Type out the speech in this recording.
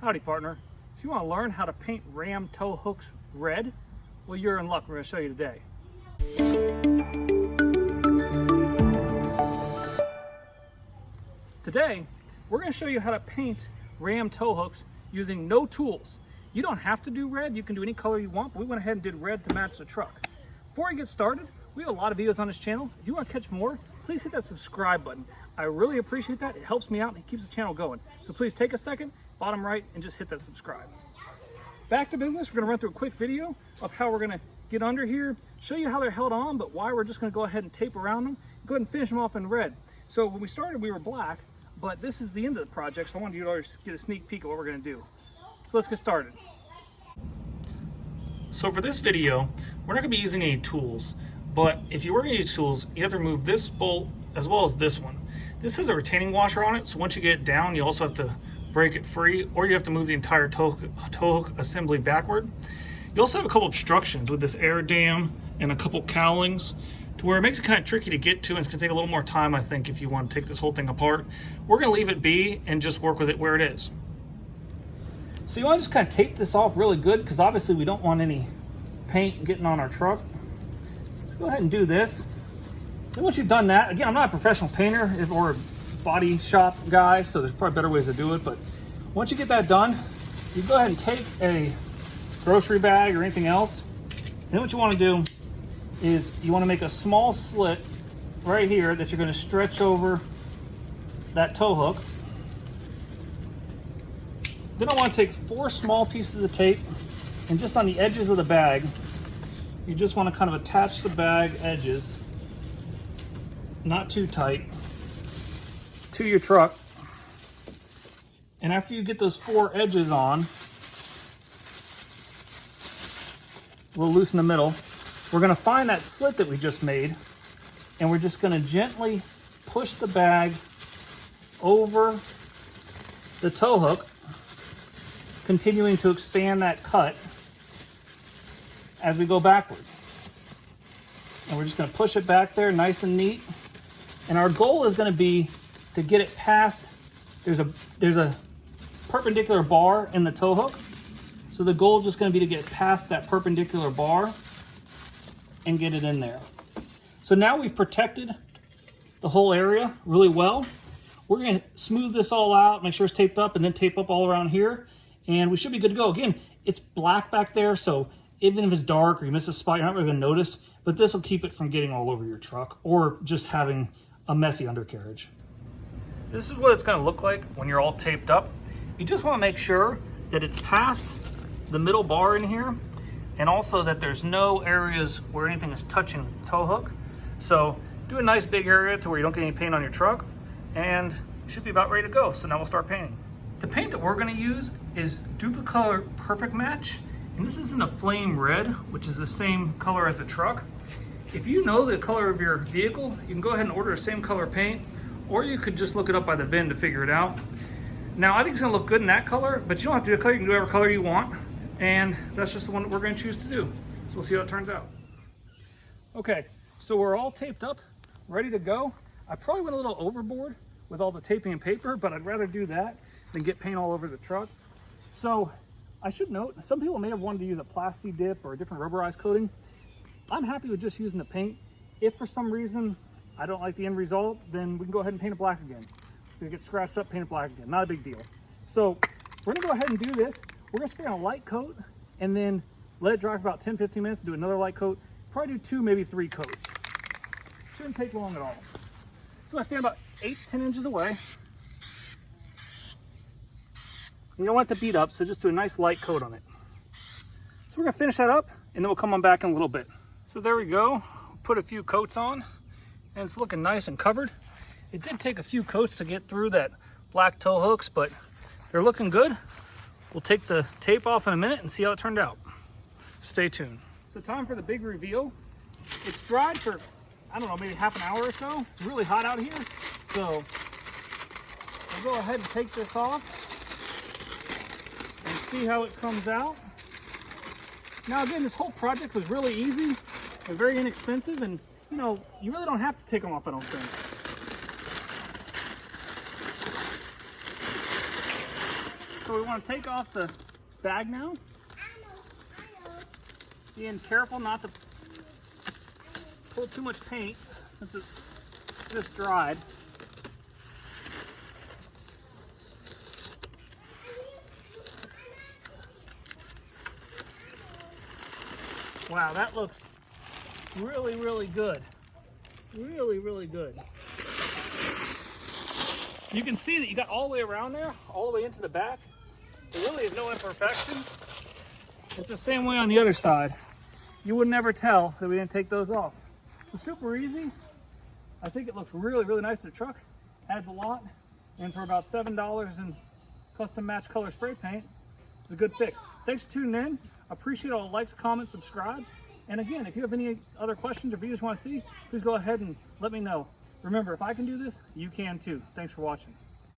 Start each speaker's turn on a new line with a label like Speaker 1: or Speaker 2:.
Speaker 1: Howdy partner. So you want to learn how to paint ram tow hooks red? Well, you're in luck. We're going to show you today. Today, we're going to show you how to paint ram tow hooks using no tools. You don't have to do red. You can do any color you want, but we went ahead and did red to match the truck. Before we get started, we have a lot of videos on this channel. If you want to catch more, please hit that subscribe button. I really appreciate that. It helps me out and it keeps the channel going. So please take a second, bottom right, and just hit that subscribe. Back to business, we're going to run through a quick video of how we're going to get under here, show you how they're held on, but why we're just going to go ahead and tape around them, go ahead and finish them off in red. So when we started, we were black, but this is the end of the project, so I wanted you to get a sneak peek of what we're going to do. So let's get started. So for this video, we're not going to be using any tools, but if you were going to use tools, you have to remove this bolt as well as this one. This has a retaining washer on it, so once you get it down, you also have to break it free, or you have to move the entire tow hook assembly backward. You also have a couple obstructions with this air dam and a couple cowlings to where it makes it kind of tricky to get to, and it's going to take a little more time, I think, if you want to take this whole thing apart. We're going to leave it be and just work with it where it is. So you want to just kind of tape this off really good, because obviously we don't want any paint getting on our truck. So go ahead and do this. Then once you've done that, again, I'm not a professional painter or a body shop guy, so there's probably better ways to do it, but once you get that done, you go ahead and take a grocery bag or anything else. And then what you want to do is you want to make a small slit right here that you're going to stretch over that tow hook. Then I want to take 4 small pieces of tape, and just on the edges of the bag, you just want to kind of attach the bag edges, not too tight, to your truck. And after you get those 4 edges on, we'll loosen the middle. We're going to find that slit that we just made, and we're just going to gently push the bag over the tow hook, continuing to expand that cut as we go backward. And we're just going to push it back there nice and neat. And our goal is going to be to get it past, there's a perpendicular bar in the tow hook. So the goal is just going to be to get past that perpendicular bar and get it in there. So now we've protected the whole area really well. We're going to smooth this all out, make sure it's taped up, and then tape up all around here. And we should be good to go. Again, it's black back there, so even if it's dark or you miss a spot, you're not really going to notice, but this will keep it from getting all over your truck or just having a messy undercarriage. This is what it's going to look like when you're all taped up. You just want to make sure that it's past the middle bar in here, and also that there's no areas where anything is touching the tow hook. So do a nice big area to where you don't get any paint on your truck, and you should be about ready to go. So now we'll start painting. The paint that we're going to use is Duplicolor Perfect Match, and this is in a flame red, which is the same color as the truck. If you know the color of your vehicle, you can go ahead and order the same color paint, or you could just look it up by the bin to figure it out. Now, I think it's going to look good in that color, but you don't have to do a color. You can do whatever color you want, and that's just the one that we're going to choose to do. So we'll see how it turns out. Okay, so we're all taped up, ready to go. I probably went a little overboard with all the taping and paper, but I'd rather do that than get paint all over the truck. So I should note, some people may have wanted to use a Plasti Dip or a different rubberized coating. I'm happy with just using the paint. If for some reason I don't like the end result, then we can go ahead and paint it black again. If it gets scratched up, paint it black again. Not a big deal. So we're gonna go ahead and do this. We're gonna spray on a light coat and then let it dry for about 10-15 minutes and do another light coat. Probably do 2, maybe 3 coats. Shouldn't take long at all. So I stand about 8-10 inches away. You don't want it to beat up, so just do a nice light coat on it. So we're gonna finish that up, and then we'll come on back in a little bit. So there we go. Put a few coats on, and it's looking nice and covered. It did take a few coats to get through that black tow hooks, but they're looking good. We'll take the tape off in a minute and see how it turned out. Stay tuned. So time for the big reveal. It's dried for, I don't know, maybe half an hour or so. It's really hot out here, so I'll go ahead and take this off and see how it comes out. Now again, this whole project was really easy and very inexpensive, and you know, you really don't have to take them off, I don't think. So we want to take off the bag now. Being careful not to pull too much paint since it's just dried. Wow, that looks really, really good. Really, really good. You can see that you got all the way around there, all the way into the back. There really is no imperfections. It's the same way on the other side. You would never tell that we didn't take those off. So super easy. I think it looks really, really nice to the truck. Adds a lot. And for about $7 in custom match color spray paint, it's a good fix. Thanks for tuning in. I appreciate all the likes, comments, subscribes. And again, if you have any other questions or videos you want to see, please go ahead and let me know. Remember, if I can do this, you can too. Thanks for watching.